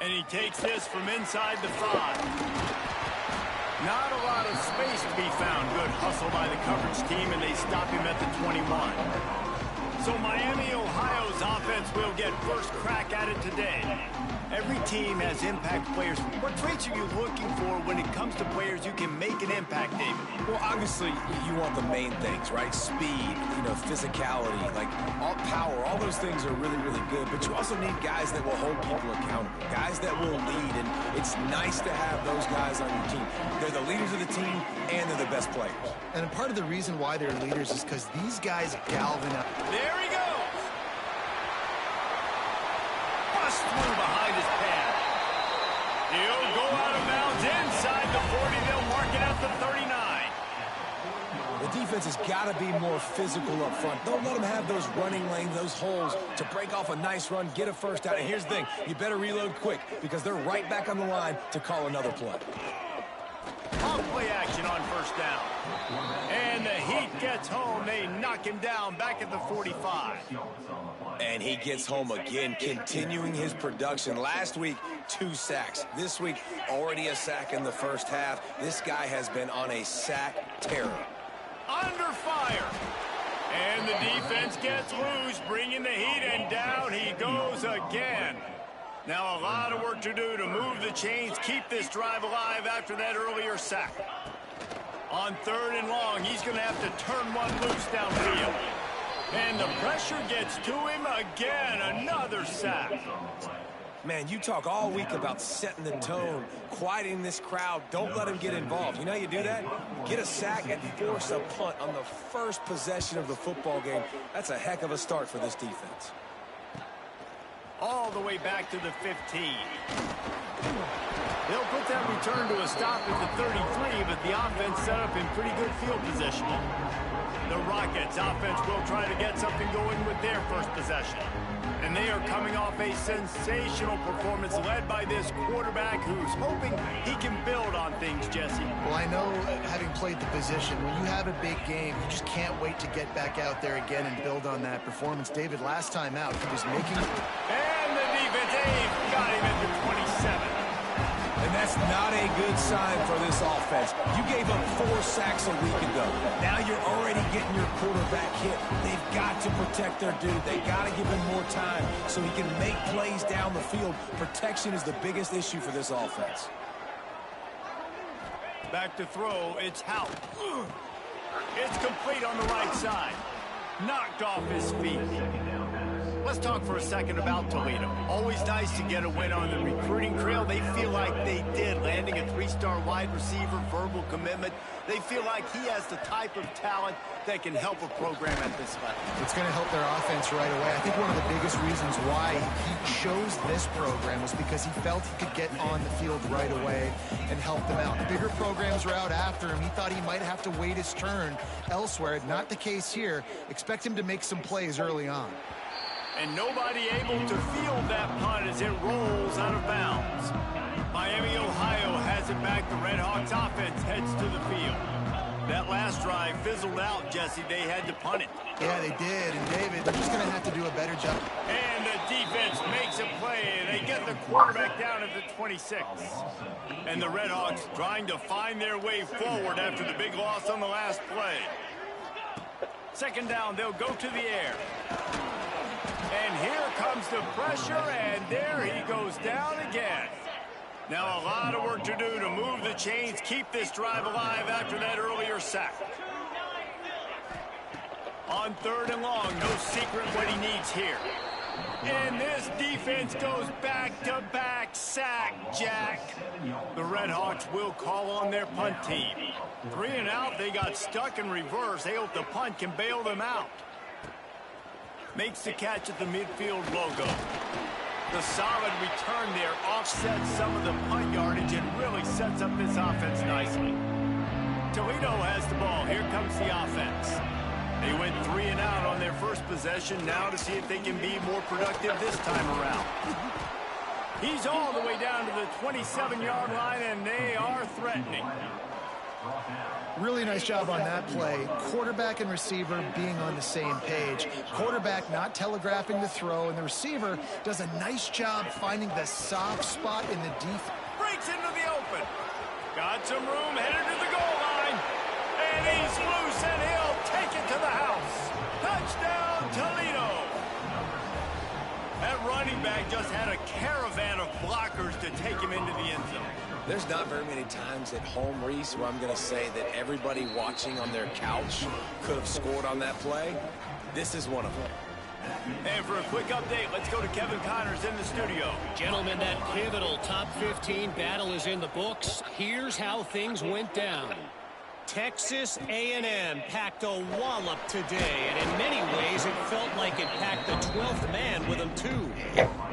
And he takes this from inside the 5. Not a lot of space to be found. Good hustle by the coverage team, and they stop him at the 21. So Miami, Ohio's offense will get first crack at it today. Every team has impact players. What traits are you looking for when it comes to players you can make an impact, David? Well, obviously, you want the main things, right? Speed, physicality, like all power, all those things are really, really good. But you also need guys that will hold people accountable, guys that will lead. And it's nice to have those guys on your team. They're the leaders of the team, and they're the best players. And part of the reason why they're leaders is because these guys galvanize. There he goes! Bust through behind his pad. He'll go out of bounds inside the 40. They'll mark it at the 39. The defense has got to be more physical up front. Don't let them have those running lanes, those holes to break off a nice run, get a first down. And here's the thing, you better reload quick because they're right back on the line to call another play. On play action on first down. And the Heat gets home. They knock him down back at the 45. And he gets home again, continuing his production. Last week, 2 sacks. This week, already a sack in the first half. This guy has been on a sack terror. Under fire. And the defense gets loose, bringing the Heat, and down he goes again. Now a lot of work to do to move the chains, keep this drive alive after that earlier sack. On 3rd and long, he's going to have to turn one loose downfield. And the pressure gets to him again, another sack. Man, you talk all week about setting the tone, quieting this crowd. Don't let him get involved. You know how you do that? Get a sack and force a punt on the first possession of the football game. That's a heck of a start for this defense. All the way back to the 15. They'll put that return to a stop at the 33, but the offense set up in pretty good field position. The Rockets offense will try to get something going with their first possession. And they are coming off a sensational performance led by this quarterback who's hoping he can build on things, Jesse. Well, I know, having played the position, when you have a big game, you just can't wait to get back out there again and build on that performance. David, last time out, he was making... And the defense, got him at the 27. And that's not a good sign for this offense. You gave up 4 sacks a week ago. Now you're already getting your quarterback hit. They've got to protect their dude. They've got to give him more time so he can make plays down the field. Protection is the biggest issue for this offense. Back to throw, it's Hout. It's complete on the right side. Knocked off his feet. Let's talk for a second about Toledo. Always nice to get a win on the recruiting trail. They feel like they did, landing a 3-star wide receiver, verbal commitment. They feel like he has the type of talent that can help a program at this level. It's going to help their offense right away. I think one of the biggest reasons why he chose this program was because he felt he could get on the field right away and help them out. The bigger programs were out after him. He thought he might have to wait his turn elsewhere. Not the case here. Expect him to make some plays early on. And nobody able to field that punt as it rolls out of bounds. Miami, Ohio has it back. The Redhawks offense heads to the field. That last drive fizzled out, Jesse. They had to punt it. Yeah, they did. And David, they're just going to have to do a better job. And the defense makes a play. They get the quarterback down at the 26. And the Redhawks trying to find their way forward after the big loss on the last play. 2nd down, they'll go to the air. And here comes the pressure, and there he goes down again. Now a lot of work to do to move the chains, keep this drive alive after that earlier sack. On 3rd and long, no secret what he needs here. And this defense goes back-to-back sack, Jack. The Redhawks will call on their punt team. 3 and out, they got stuck in reverse. They hope the punt can bail them out. Makes the catch at the midfield logo. The solid return there offsets some of the punt yardage and really sets up this offense nicely. Toledo has the ball. Here comes the offense. They went 3 and out on their first possession. Now to see if they can be more productive this time around. He's all the way down to the 27-yard line, and they are threatening. Really nice job on that play. Quarterback and receiver being on the same page. Quarterback not telegraphing the throw, and the receiver does a nice job finding the soft spot in the defense. Breaks into the open. Got some room, headed to the goal line. And he's loose, and he'll take it to the house. Touchdown, Toledo. That running back just had a caravan of blockers to take him into the end zone. There's not very many times at home, Reese, where I'm going to say that everybody watching on their couch could have scored on that play. This is one of them. And for a quick update, let's go to Kevin Connors in the studio. Gentlemen, that pivotal top 15 battle is in the books. Here's how things went down. Texas A&M packed a wallop today, and in many ways it felt like it packed the 12th man with them too.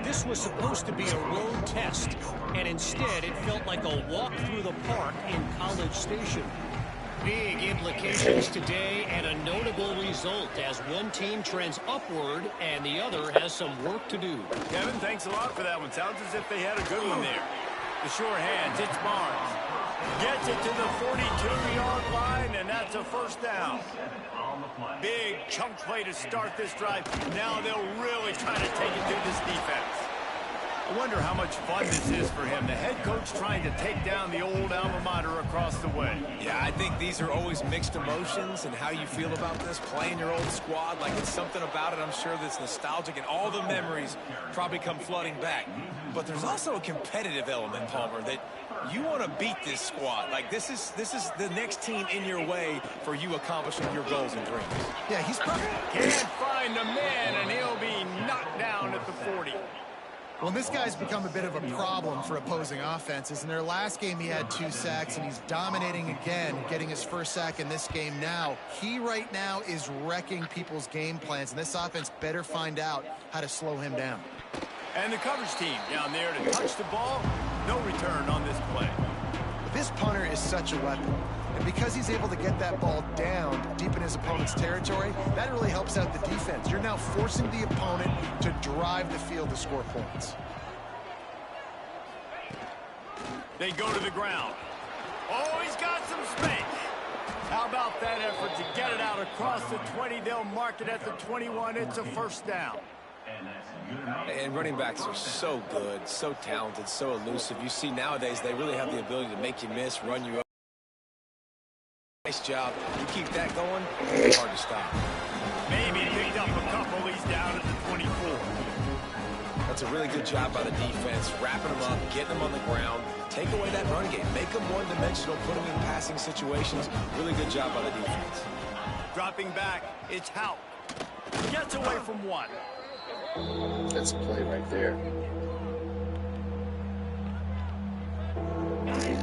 This was supposed to be a road test, and instead it felt like a walk through the park in College Station. Big implications today and a notable result as one team trends upward and the other has some work to do. Kevin, thanks a lot for that one. Sounds as if they had a good one there. The sure hands, it's Barnes. Gets it to the 42-yard line, and that's a first down. Big chunk play to start this drive. Now they'll really try to take it through this defense. I wonder how much fun this is for him. The head coach trying to take down the old alma mater across the way. Yeah, I think these are always mixed emotions and how you feel about this, playing your old squad. Like, it's something about it, I'm sure, that's nostalgic, and all the memories probably come flooding back. But there's also a competitive element, Palmer, that you want to beat this squad. Like, this is the next team in your way for you accomplishing your goals and dreams. Yeah, he's probably... Can't find a man, and he'll be knocked down at the 40. Well, this guy's become a bit of a problem for opposing offenses. In their last game, he had 2 sacks, and he's dominating again, getting his first sack in this game now. He right now is wrecking people's game plans, and this offense better find out how to slow him down. And the coverage team down there to touch the ball. No return on this play. But this punter is such a weapon. And because he's able to get that ball down deep in his opponent's territory, that really helps out the defense. You're now forcing the opponent to drive the field to score points. They go to the ground. Oh, he's got some space. How about that effort to get it out across the 20? They'll mark it at the 21. It's a first down. And running backs are so good, so talented, so elusive. You see nowadays they really have the ability to make you miss, run you up. Nice job. You keep that going, it's hard to stop. Maybe picked up a couple. He's down at the 24. That's a really good job by the defense, wrapping them up, getting them on the ground. Take away that run game. Make them one-dimensional, put them in passing situations. Really good job by the defense. Dropping back, it's Hout. Gets away from one. That's a play right there.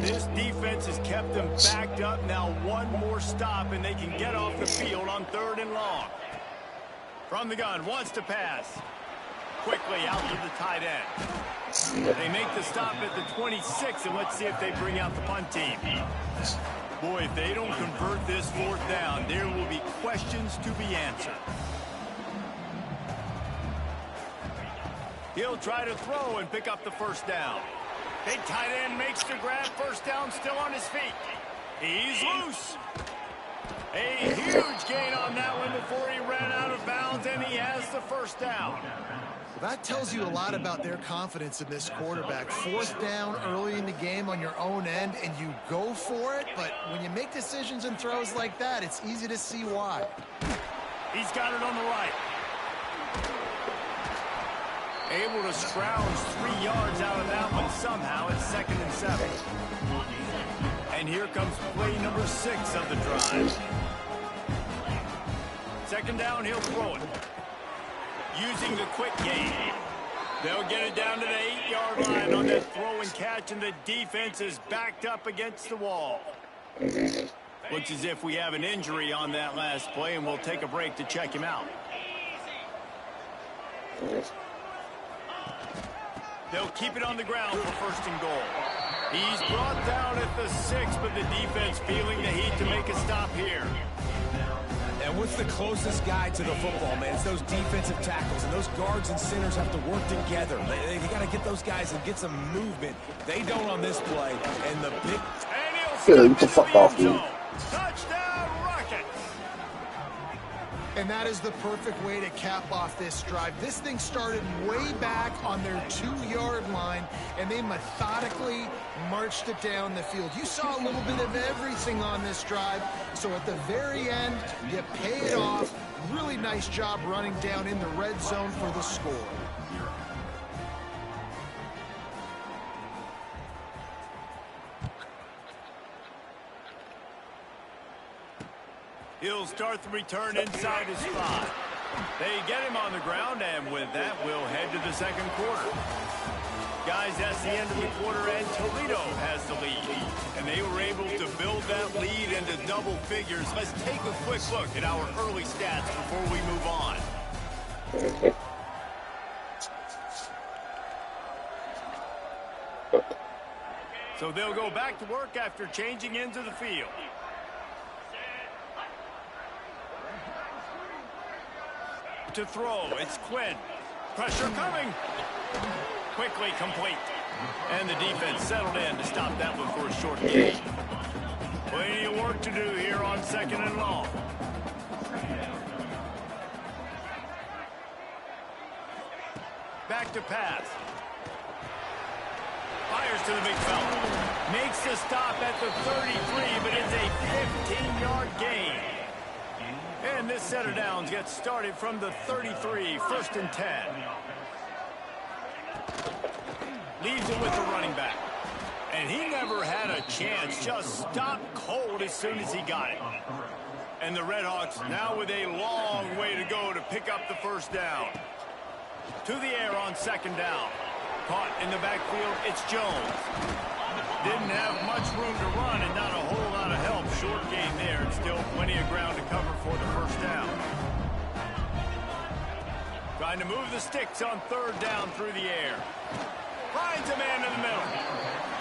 This defense has kept them backed up. Now one more stop, and they can get off the field on 3rd and long. From the gun, wants to pass. Quickly out to the tight end. They make the stop at the 26, and let's see if they bring out the punt team. Boy, if they don't convert this 4th down, there will be questions to be answered. He'll try to throw and pick up the first down. Big tight end makes the grab. First down, still on his feet. He's loose. A huge gain on that one before he ran out of bounds, and he has the first down. Well, that tells you a lot about their confidence in this quarterback. 4th down early in the game on your own end, and you go for it, but when you make decisions and throws like that, it's easy to see why. He's got it on the right. Able to scrounge 3 yards out of that one somehow. It's 2nd and 7. And here comes play number 6 of the drive. 2nd down, he'll throw it. Using the quick game. They'll get it down to the 8-yard line on that throw and catch, and the defense is backed up against the wall. Looks as if we have an injury on that last play, and we'll take a break to check him out. They'll keep it on the ground for 1st and goal. He's brought down at the 6, but the defense feeling the heat to make a stop here. And what's the closest guy to the football, man? It's those defensive tackles, and those guards and centers have to work together. They got to get those guys and get some movement. They don't on this play, and the big... Get the fuck off me. Touchdown Rockets! And that is the perfect way to cap off this drive. This thing started way back on their 2-yard line, and they methodically marched it down the field. You saw a little bit of everything on this drive, so at the very end, you pay it off. Really nice job running down in the red zone for the score. He'll start the return inside his 5. They get him on the ground, and with that, we'll head to the second quarter. Guys, that's the end of the quarter, and Toledo has the lead. And they were able to build that lead into double figures. Let's take a quick look at our early stats before we move on. So they'll go back to work after changing into the field. To throw, it's Quinn. Pressure coming. Quickly complete. And the defense settled in to stop that one for a short gain. Plenty of work to do here on 2nd and long. Back to pass. Fires to the big fella. Makes the stop at the 33, but it's a 15-yard gain. And this set of downs gets started from the 33, 1st and 10. Leaves it with the running back. And he never had a chance, just stopped cold as soon as he got it. And the Redhawks now with a long way to go to pick up the first down. To the air on 2nd down. Caught in the backfield, it's Jones. Didn't have much room to run and not a whole lot of help. Short gain there and still plenty of ground to cover for the first down. Trying to move the sticks on 3rd down through the air. Finds a man in the middle.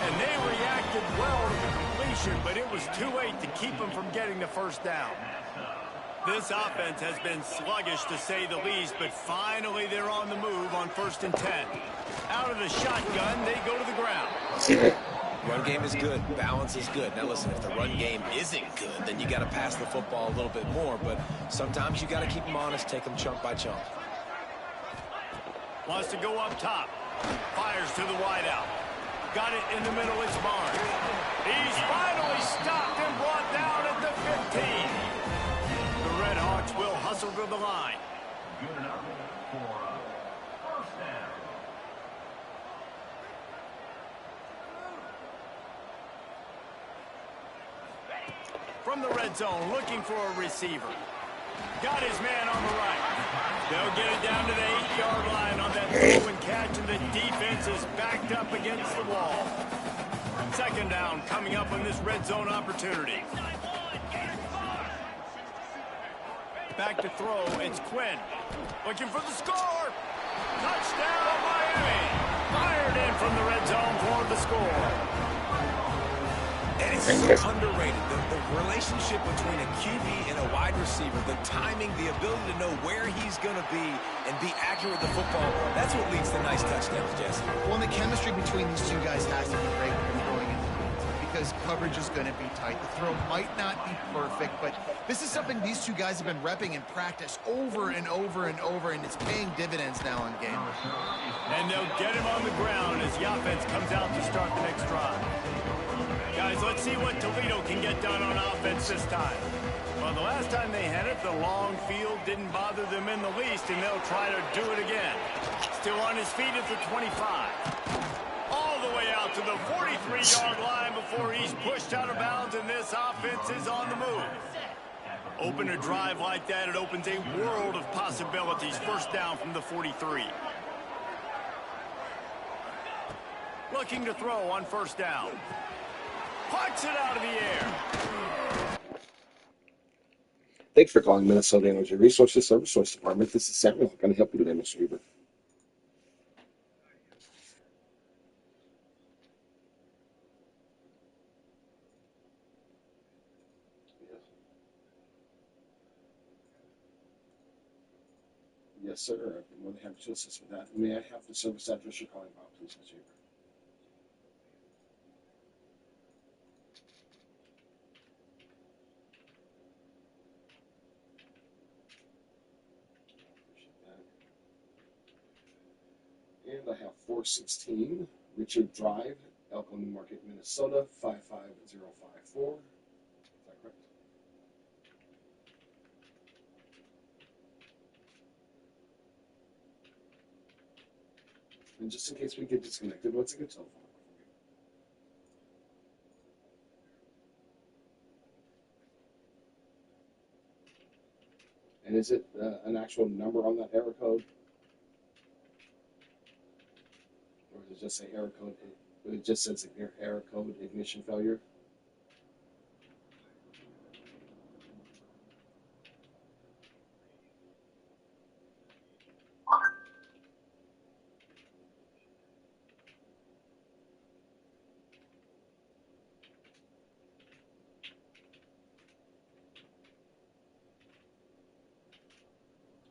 And they reacted well to the completion, but it was too late to keep them from getting the first down. This offense has been sluggish to say the least, but finally they're on the move on 1st and 10. Out of the shotgun, they go to the ground. Run game is good. Balance is good. Now listen, if the run game isn't good, then you got to pass the football a little bit more. But sometimes you got to keep them honest, take them chunk by chunk. Wants to go up top. Fires to the wideout. Got it in the middle. It's Barnes. He's finally stopped and brought down at the 15. The Redhawks will hustle to the line. Good enough for a first down. From the red zone, looking for a receiver. Got his man on the right. They'll get it down to the 8-yard line on that throw and catch, and the defense is backed up against the wall. 2nd down coming up on this red zone opportunity. Back to throw, it's Quinn. Looking for the score. Touchdown, Miami. Fired in from the red zone for the score. And it's so underrated. The relationship between a QB and a wide receiver, the timing, the ability to know where he's going to be and be accurate with the football, that's what leads to nice touchdowns, Jesse. Well, and the chemistry between these two guys has to be great when they're going into it, because coverage is going to be tight. The throw might not be perfect, but this is something these two guys have been repping in practice over and over and over, and it's paying dividends now in game. And they'll get him on the ground as the offense comes out to start the next drive. Guys, let's see what Toledo can get done on offense this time. Well, the last time they had it, the long field didn't bother them in the least, and they'll try to do it again. Still on his feet at the 25. All the way out to the 43-yard line before he's pushed out of bounds, and this offense is on the move. Open a drive like that, it opens a world of possibilities. First down from the 43. Looking to throw on 1st down. Pucks it out of the air. Thanks for calling Minnesota Energy Resources Service Source Department. This is Samuel. How can I help you today, Mr. Weaver? Yes, sir. I'd be more than happy to assist with that. May I have the service address you're calling about, please, Mr. Weaver? I have 416 Richard Drive, Elko, New Market, Minnesota, 55054. Is that correct? And just in case we get disconnected, what's a good telephone number? And is it an actual number on that error code? Or does it just say error code? It just says error code ignition failure.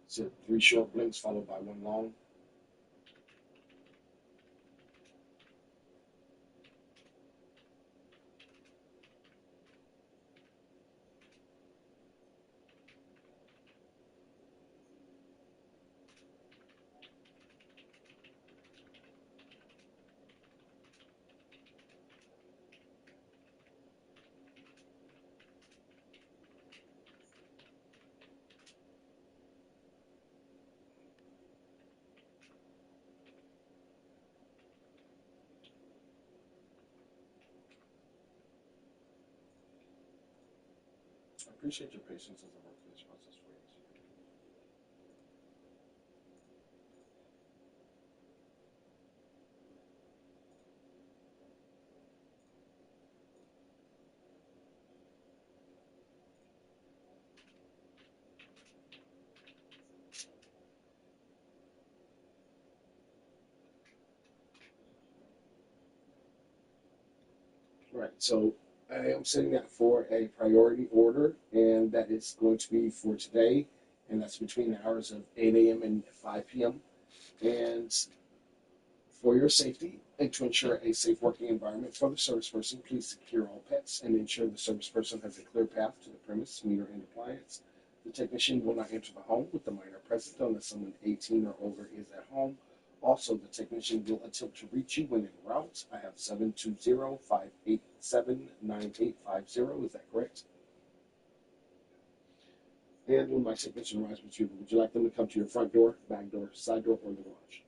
So 3 short blinks followed by 1 long. I appreciate your patience as I work through this process for you. Right, so I am setting that for a priority order, and that is going to be for today, and that's between the hours of 8 a.m. and 5 p.m. And for your safety and to ensure a safe working environment for the service person, please secure all pets and ensure the service person has a clear path to the premise, meter, and appliance. The technician will not enter the home with the minor present unless someone 18 or older is at home. Also, the technician will attempt to reach you when en route. I have 720-587-9850. Is that correct? And when my technician arrives with you, would you like them to come to your front door, back door, side door, or the garage?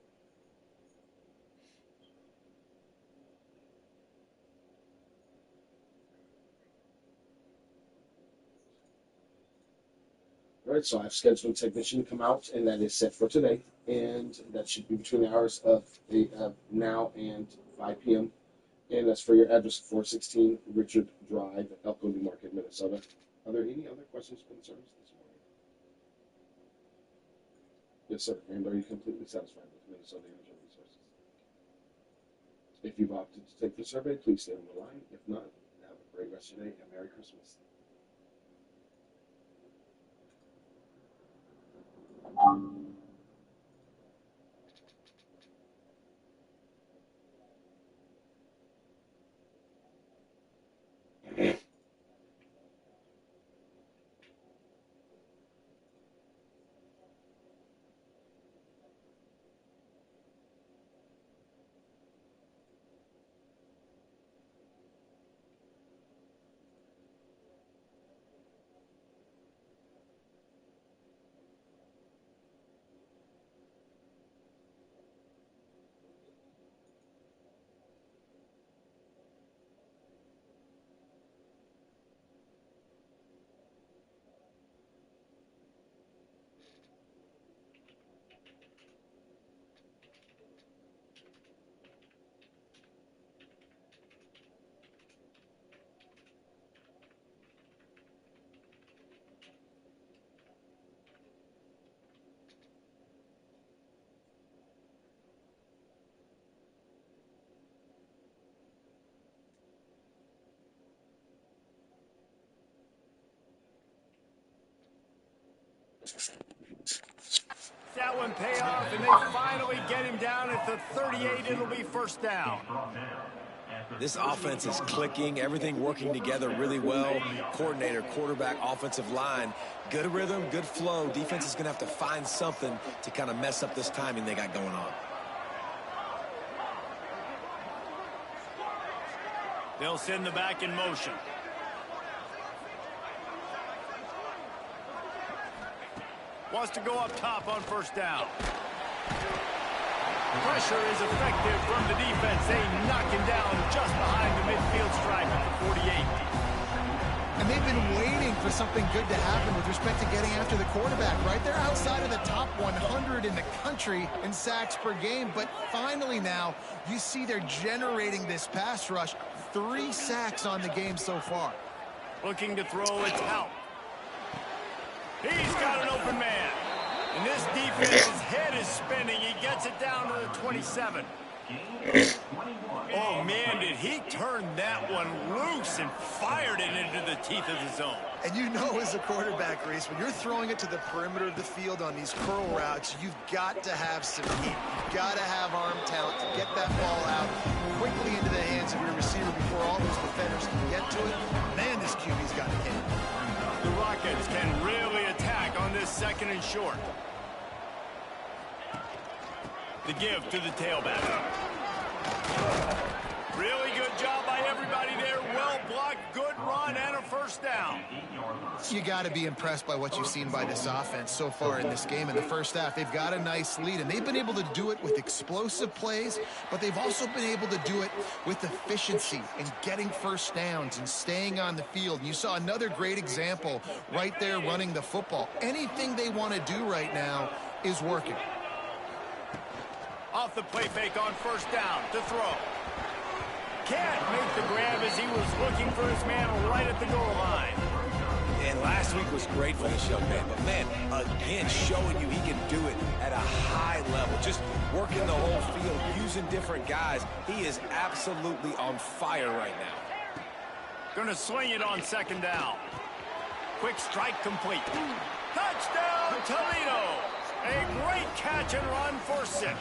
All right, so I've scheduled a technician to come out, and that is set for today. And that should be between the hours of now and 5 p.m. And that's for your address, 416 Richard Drive, Elko, New Market, Minnesota. Are there any other questions or concerns this morning? Yes, sir. And are you completely satisfied with Minnesota Energy Resources? If you've opted to take the survey, please stay on the line. If not, have a great rest of your day and Merry Christmas. That one pay off, and they finally get him down at the 38. It'll be first down. This offense is clicking, everything working together really well. Coordinator, quarterback, offensive line, good rhythm, good flow. Defense is going to have to find something to kind of mess up this timing they got going on. They'll send the back in motion. Wants to go up top on first down. Pressure is effective from the defense. They knock him down just behind the midfield stripe at the 48. And they've been waiting for something good to happen with respect to getting after the quarterback, right? They're outside of the top 100 in the country in sacks per game, but finally now you see they're generating this pass rush. 3 sacks on the game so far. Looking to throw, it's out. He's got an open man. And this defense's head is spinning. He gets it down to the 27. Oh, man, did he turn that one loose and fired it into the teeth of the zone. And you know as a quarterback, Reese, when you're throwing it to the perimeter of the field on these curl routes, you've got to have some heat. You've got to have arm talent to get that ball out quickly into the hands of your receiver before all those defenders can get to it. Man, this QB's got to hit it. The Rockets can really attack on this second and short. The give to the tailback. Really good job by everybody there. Well blocked, good run, and a first down. You got to be impressed by what you've seen by this offense so far in this game. In the first half, they've got a nice lead, and they've been able to do it with explosive plays, but they've also been able to do it with efficiency and getting first downs and staying on the field. And you saw another great example right there running the football. Anything they want to do right now is working. Off the play fake on first down to throw. Can't make the grab as he was looking for his man right at the goal line. And last week was great for this young man. But, man, again, showing you he can do it at a high level. Just working the whole field, using different guys. He is absolutely on fire right now. Going to swing it on second down. Quick strike complete. Touchdown, Toledo. A great catch and run for 6.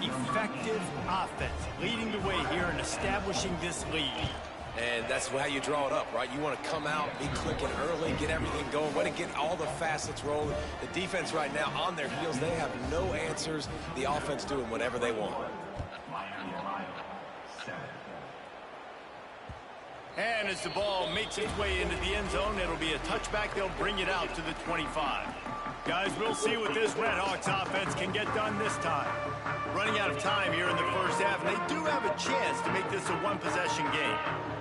Effective offense leading the way here and establishing this lead. And that's how you draw it up, right? You want to come out, be clicking early, get everything going, want to get all the facets rolling. The defense right now on their heels, they have no answers. The offense doing whatever they want. And as the ball makes its way into the end zone, it'll be a touchback. They'll bring it out to the 25. Guys, we'll see what this Redhawks offense can get done this time. Running out of time here in the first half, and they do have a chance to make this a one-possession game.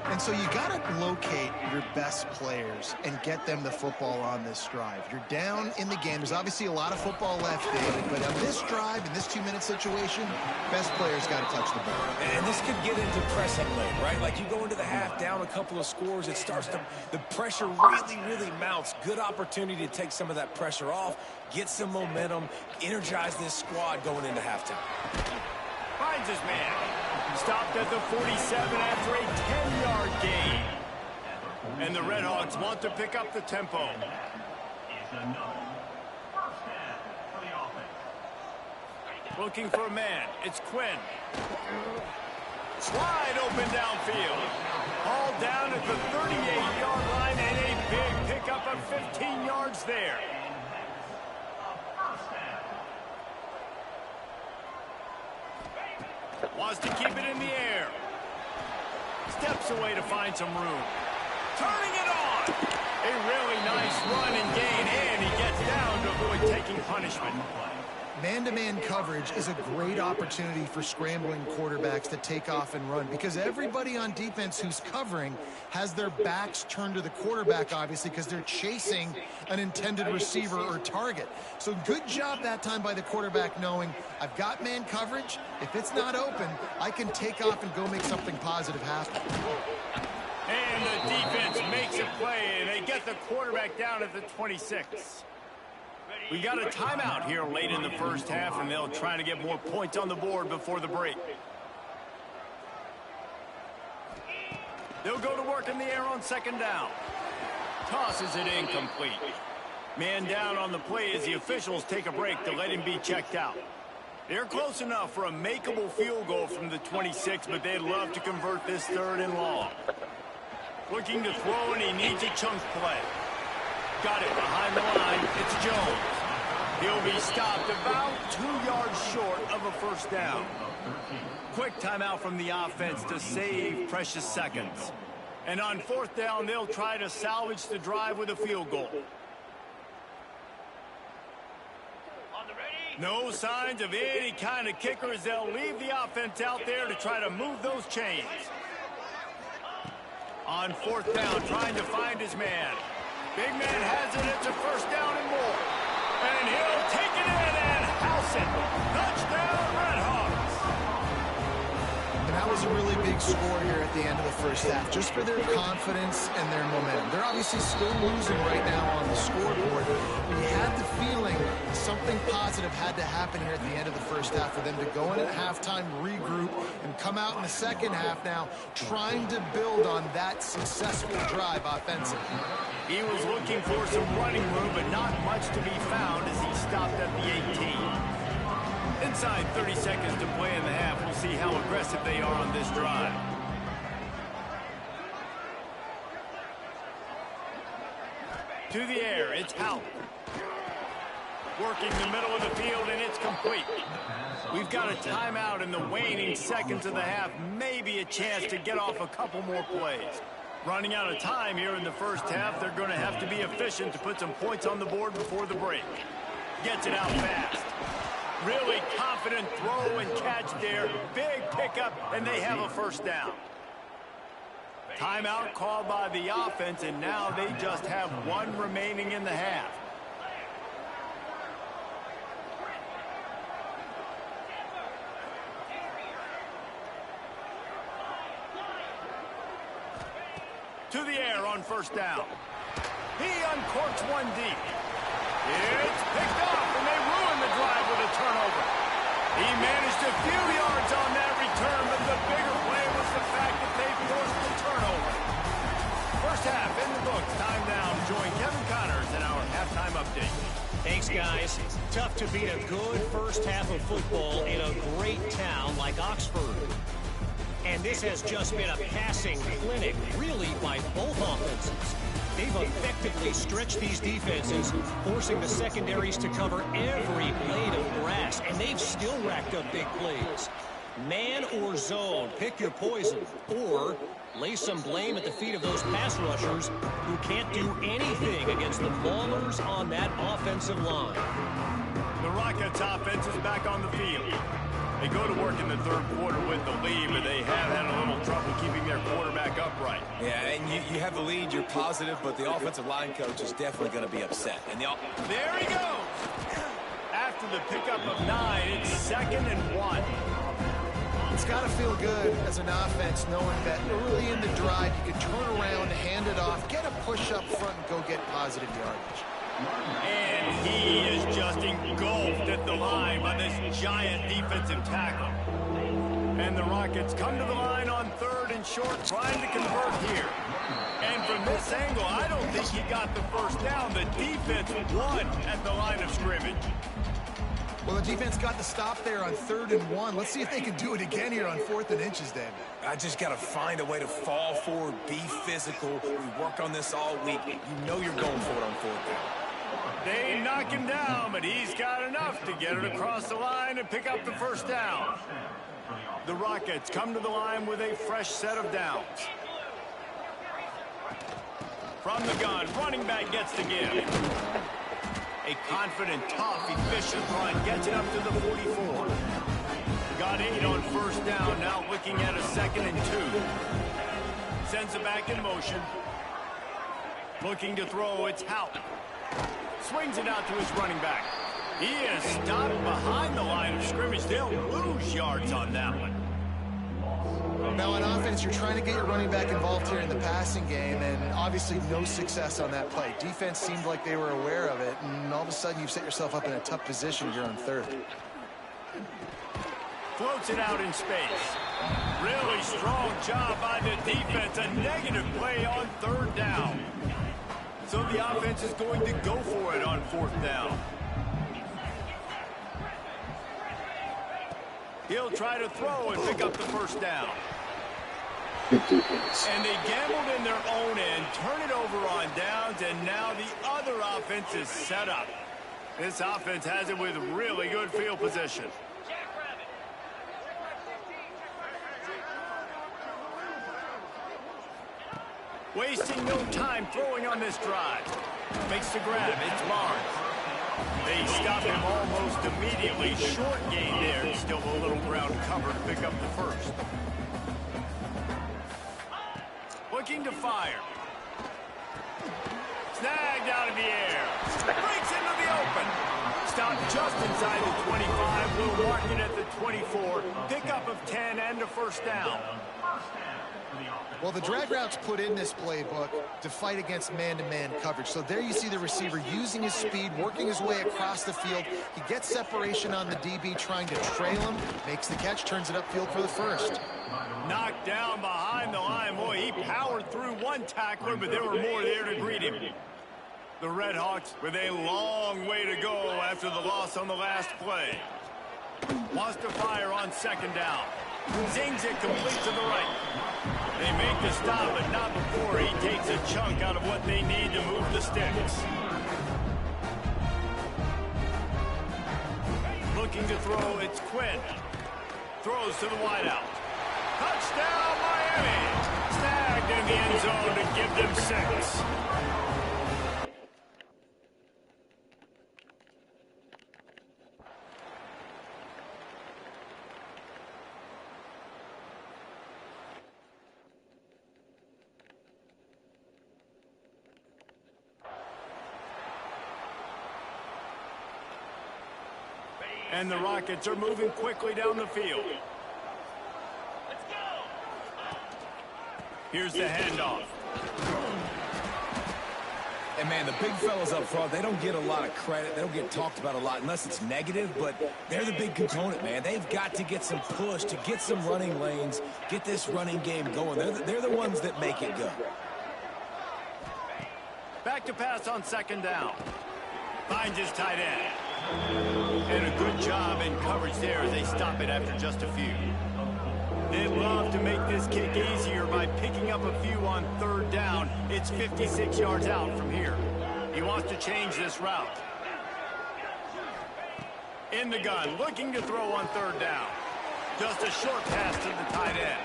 And so you got to locate your best players and get them the football on this drive. You're down in the game. There's obviously a lot of football left, David, but on this drive, in this 2-minute situation, best players got to touch the ball. And this could get into pressing mode, right? Like you go into the half down a couple of scores, it starts to, the pressure really mounts. Good opportunity to take some of that pressure off, get some momentum, energize this squad going into halftime. Finds his man. Stopped at the 47 after a 10-yard gain. And the Redhawks want to pick up the tempo. Looking for a man. It's Quinn. Wide open downfield. Hauled down at the 38-yard line and a big pickup of 15 yards there. Wants to keep it in the air. Steps away to find some room. Turning it on. A really nice run and gain, and he gets down to avoid taking punishment. Man-to-man coverage is a great opportunity for scrambling quarterbacks to take off and run because everybody on defense who's covering has their backs turned to the quarterback, obviously, because they're chasing an intended receiver or target. So good job that time by the quarterback knowing I've got man coverage. If it's not open, I can take off and go make something positive happen. And the defense makes a play, and they get the quarterback down at the 26. We got a timeout here late in the first half, and they'll try to get more points on the board before the break. They'll go to work in the air on second down. Tosses it incomplete. Man down on the play as the officials take a break to let him be checked out. They're close enough for a makeable field goal from the 26, but they'd love to convert this 3rd and long. Looking to throw, and he needs a chunk play. Got it behind the line. It's Jones. He'll be stopped about 2 yards short of a first down. Quick timeout from the offense to save precious seconds. And on fourth down, they'll try to salvage the drive with a field goal. No signs of any kind of kicker as they'll leave the offense out there to try to move those chains. On fourth down, trying to find his man. Big man has it. It's a first down and more. And he'll take it in and house it. Touchdown, Red Hawks. And that was a really big score here at the end of the first half, just for their confidence and their momentum. They're obviously still losing right now on the scoreboard. We had the feeling something positive had to happen here at the end of the first half for them to go in at halftime, regroup, and come out in the second half now trying to build on that successful drive offensively. He was looking for some running room, but not much to be found as he stopped at the 18. Inside 30 seconds to play in the half. We'll see how aggressive they are on this drive. To the air, it's Howe. Working the middle of the field, and it's complete. We've got a timeout in the waning seconds of the half. Maybe a chance to get off a couple more plays. Running out of time here in the first half. They're going to have to be efficient to put some points on the board before the break. Gets it out fast. Really confident throw and catch there. Big pickup, and they have a first down. Timeout called by the offense, and now they just have one remaining in the half. To the air on first down. He uncorks one deep. It's picked off, and they ruin the drive with a turnover. He managed a few yards on that return, but the bigger play was the fact that they forced the turnover. First half in the books. Time now to join Kevin Connors in our halftime update. Thanks, guys. Tough to beat a good first half of football in a great town like Oxford. And this has just been a passing clinic, really, by both offenses. They've effectively stretched these defenses, forcing the secondaries to cover every blade of grass, and they've still racked up big plays. Man or zone, pick your poison, or lay some blame at the feet of those pass rushers who can't do anything against the maulers on that offensive line. The Rockets offense is back on the field. They go to work in the third quarter with the lead, but they have had a little trouble keeping their quarterback upright. Yeah, and you have the lead, you're positive, but the offensive line coach is definitely going to be upset. And there he goes! After the pickup of 9, it's 2nd and 1. It's got to feel good as an offense knowing that early in the drive you can turn around, hand it off, get a push up front, and go get positive yardage. And he is just engulfed at the line by this giant defensive tackle. And the Rockets come to the line on 3rd and short, trying to convert here. And from this angle, I don't think he got the first down. The defense won at the line of scrimmage. Well, the defense got the stop there on 3rd and 1. Let's see if they can do it again here on 4th and inches, David. I just got to find a way to fall forward, be physical. We work on this all week. You know you're going for it on 4th down. They knock him down, but he's got enough to get it across the line and pick up the first down. The Rockets come to the line with a fresh set of downs. From the gun, running back gets the give. A confident, tough, efficient run gets it up to the 44. Got 8 on first down, now looking at a 2nd and 2. Sends it back in motion. Looking to throw, it's Howe. Swings it out to his running back. He is stopped behind the line of scrimmage. They'll lose yards on that one. Now on offense, you're trying to get your running back involved here in the passing game, and obviously no success on that play. Defense seemed like they were aware of it, and all of a sudden you've set yourself up in a tough position here on 3rd. Floats it out in space. Really strong job by the defense. A negative play on 3rd down. So the offense is going to go for it on 4th down. He'll try to throw and pick up the first down. And they gambled in their own end, turn it over on downs, and now the other offense is set up. This offense has it with really good field position. Wasting no time throwing on this drive. Makes the grab. It's large. They stop him almost immediately. Short gain there. Still a little ground cover to pick up the first. Looking to fire. Snagged out of the air. Breaks into the open. Stopped just inside the 25. We'll mark it at the 24. Pickup of 10 and a first down. Well, the drag route's put in this playbook to fight against man-to-man coverage. So there you see the receiver using his speed, working his way across the field. He gets separation on the DB, trying to trail him, makes the catch, turns it upfield for the first. Knocked down behind the line. Boy, he powered through one tackler, but there were more there to greet him. The Red Hawks with a long way to go after the loss on the last play. Wants to fire on second down. Zings it complete to the right. They make the stop, but not before he takes a chunk out of what they need to move the sticks. Looking to throw, it's Quinn. Throws to the wideout. Touchdown, Miami! Snagged in the end zone to give them 6. And the Rockets are moving quickly down the field. Here's the handoff. And, man, the big fellas up front, they don't get a lot of credit. They don't get talked about a lot unless it's negative, but they're the big component, man. They've got to get some push, to get some running lanes, get this running game going. They're the ones that make it go. Back to pass on second down. Finds his tight end. And a good job in coverage there as they stop it after just a few. They love to make this kick easier by picking up a few on third down. It's 56 yards out from here. He wants to change this route. In the gun, looking to throw on third down. Just a short pass to the tight end.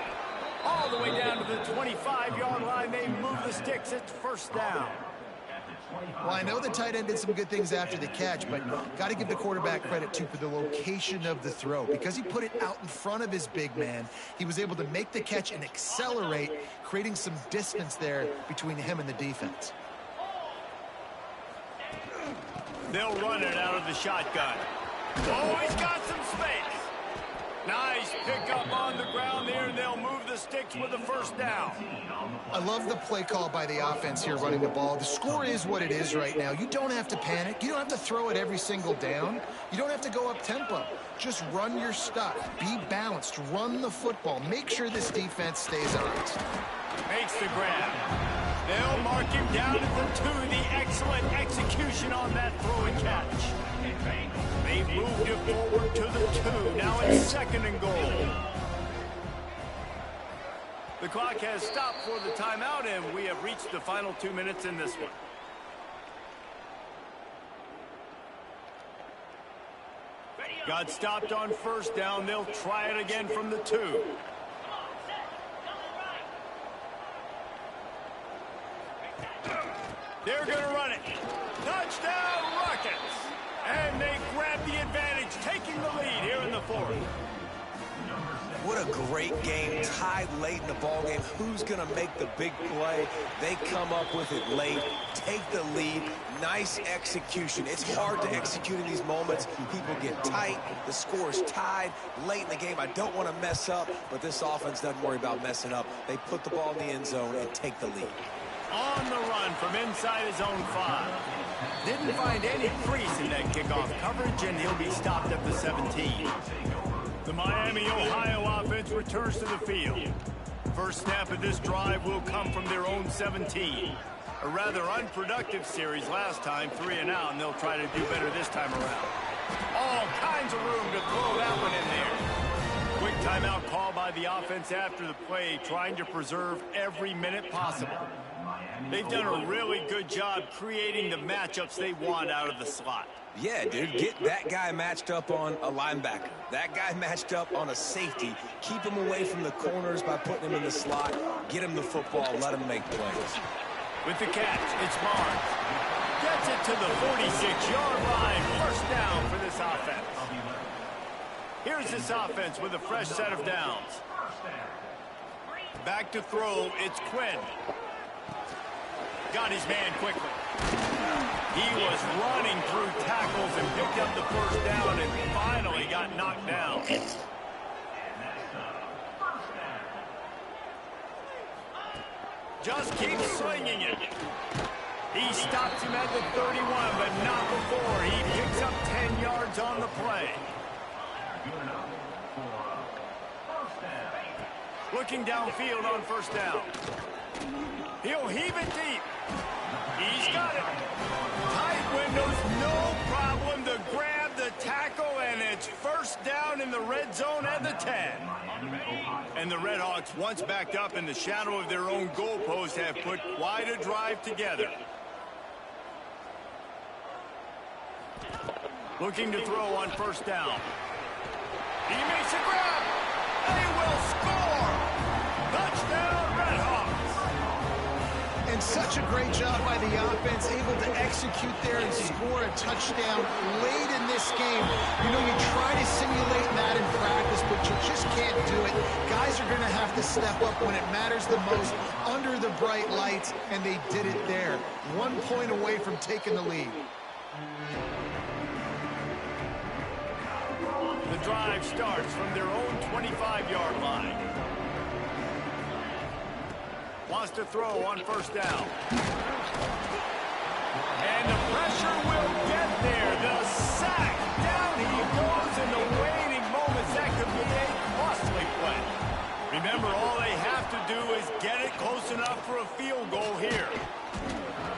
All the way down to the 25-yard line. They move the sticks. It's first down. Well, I know the tight end did some good things after the catch, but got to give the quarterback credit, too, for the location of the throw. Because he put it out in front of his big man, he was able to make the catch and accelerate, creating some distance there between him and the defense. They'll run it out of the shotgun. Oh, he's got some space. Nice pickup on the ground there, and they'll move the sticks with a first down. I love the play call by the offense here running the ball. The score is what it is right now. You don't have to panic. You don't have to throw it every single down. You don't have to go up tempo. Just run your stuff. Be balanced. Run the football. Make sure this defense stays honest. Makes the grab. They'll mark him down at the 2. The excellent execution on that throw and catch. They moved it forward to the 2. Now it's second and goal. The clock has stopped for the timeout, and we have reached the final 2 minutes in this one. Got stopped on first down. They'll try it again from the 2. They're going to run it. Touchdown, Rockets! And they grab the advantage, taking the lead here in the 4th. What a great game, tied late in the ball game. Who's going to make the big play? They come up with it late, take the lead. Nice execution. It's hard to execute in these moments. People get tight. The score is tied late in the game. I don't want to mess up, but this offense doesn't worry about messing up. They put the ball in the end zone and take the lead. On the run from inside his own 5. Didn't find any crease in that kickoff coverage, and he'll be stopped at the 17. The Miami, Ohio offense returns to the field. First snap of this drive will come from their own 17. A rather unproductive series last time, 3 and out, and they'll try to do better this time around. All kinds of room to throw that one in there. Quick timeout call by the offense after the play, trying to preserve every minute possible. They've done a really good job creating the matchups they want out of the slot. Yeah, dude, get that guy matched up on a linebacker. That guy matched up on a safety. Keep him away from the corners by putting him in the slot. Get him the football. Let him make plays. With the catch, it's Barnes. Gets it to the 46-yard line. First down for this offense. Here's this offense with a fresh set of downs. Back to throw, it's Quinn. Got his man quickly. He was running through tackles and picked up the first down and finally got knocked down. Just keeps swinging it. He stops him at the 31, but not before. He picks up 10 yards on the play. Looking downfield on first down. He'll heave it deep. He's got it. Tight windows, no problem to grab the tackle, and it's first down in the red zone at the 10. And the Redhawks, once backed up in the shadow of their own goalpost, have put quite a drive together. Looking to throw on first down. He makes a grab. They will score. Touchdown, Redhawks. And such a great job by the offense, able to execute there and score a touchdown late in this game. You know, you try to simulate that in practice, but you just can't do it. Guys are going to have to step up when it matters the most under the bright lights, and they did it there. 1 point away from taking the lead. The drive starts from their own 25-yard line. Wants to throw on first down. And the pressure will get there. The sack. Down he goes in the waning moments. That could be a costly play. Remember, all they have to do is get it close enough for a field goal here.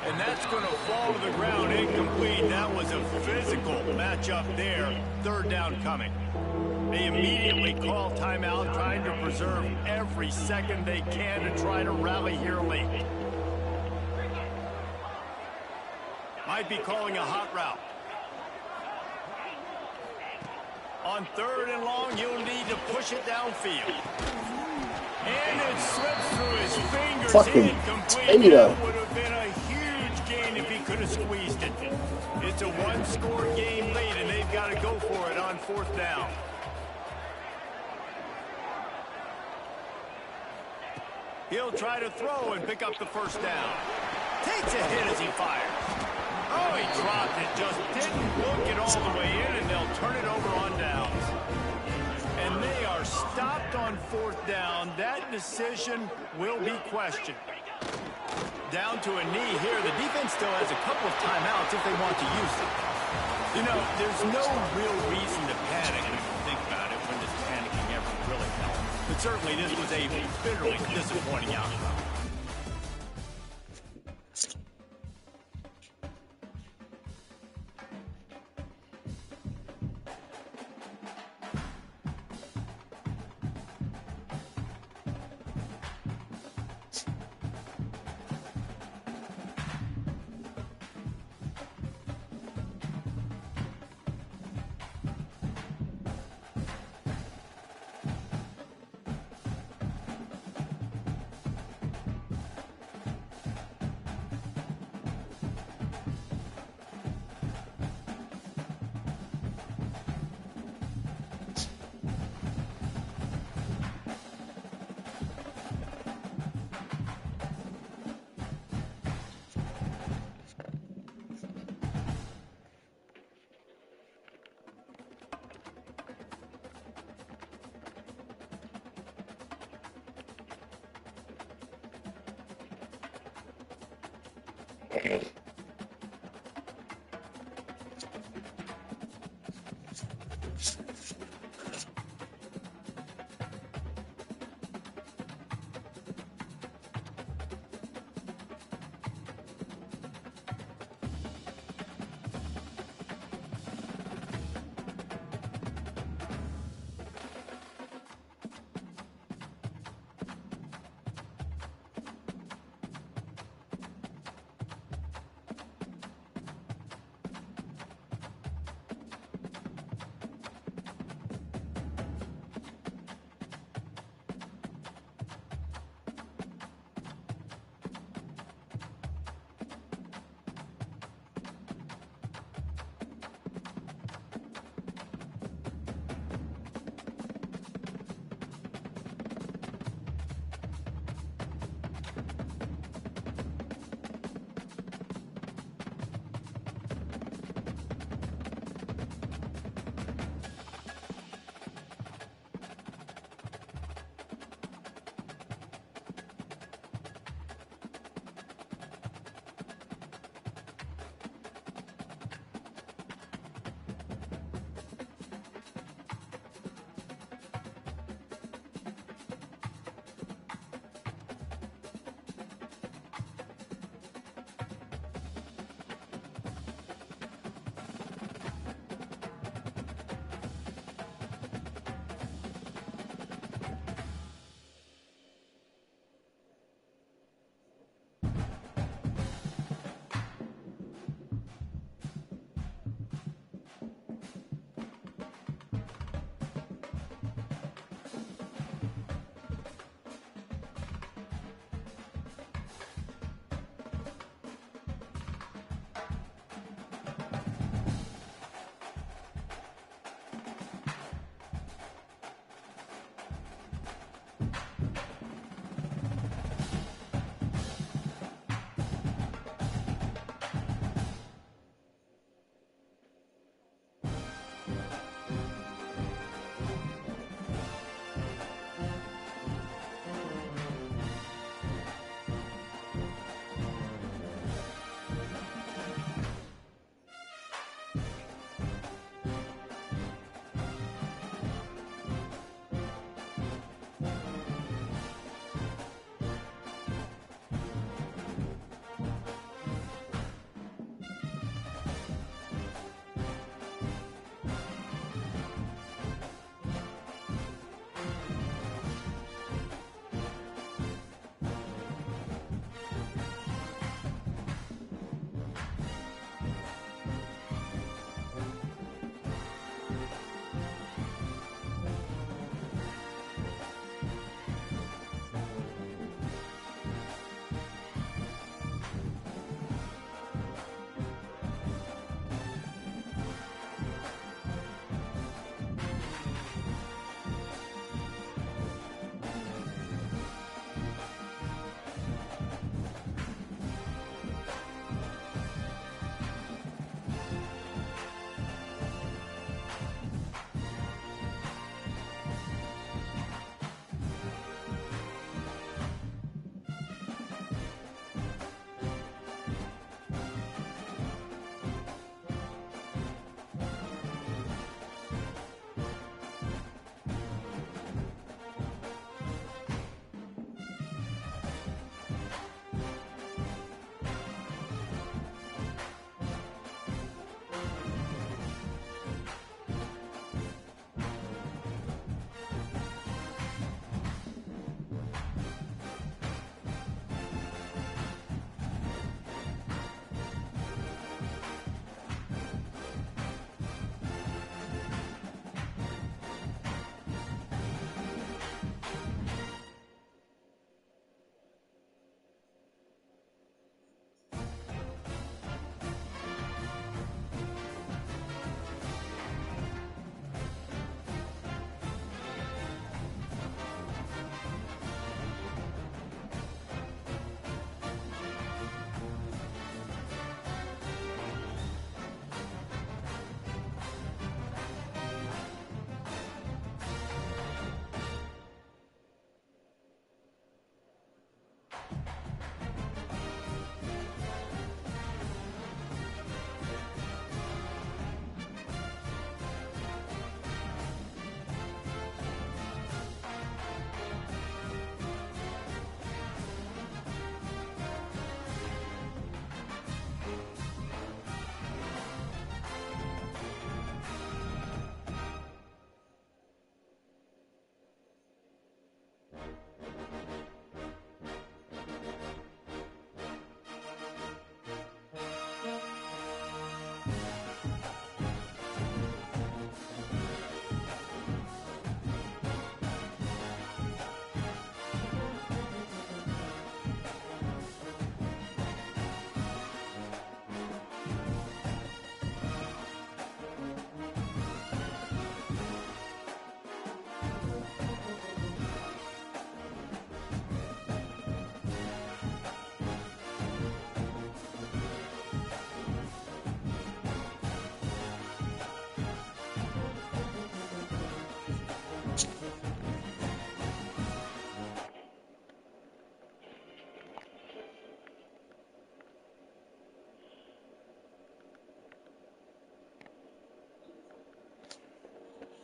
And that's going to fall to the ground incomplete. That was a physical matchup there. Third down coming. They immediately call timeout, trying to preserve every second they can to try to rally here late. Might be calling a hot route. On third and long, you'll need to push it downfield. And it slips through his fingers. Fucking incomplete. That would have been a huge gain if he could have squeezed it. It's a one-score game late, and they've got to go for it on fourth down. He'll try to throw and pick up the first down. Takes a hit as he fires. Oh, he dropped it. Just didn't look it all the way in, and they'll turn it over on downs. And they are stopped on fourth down. That decision will be questioned. Down to a knee here. The defense still has a couple of timeouts if they want to use them. You know, there's no real reason to panic if you think about it when does panicking ever really help. But certainly this was a bitterly disappointing outcome. Okay.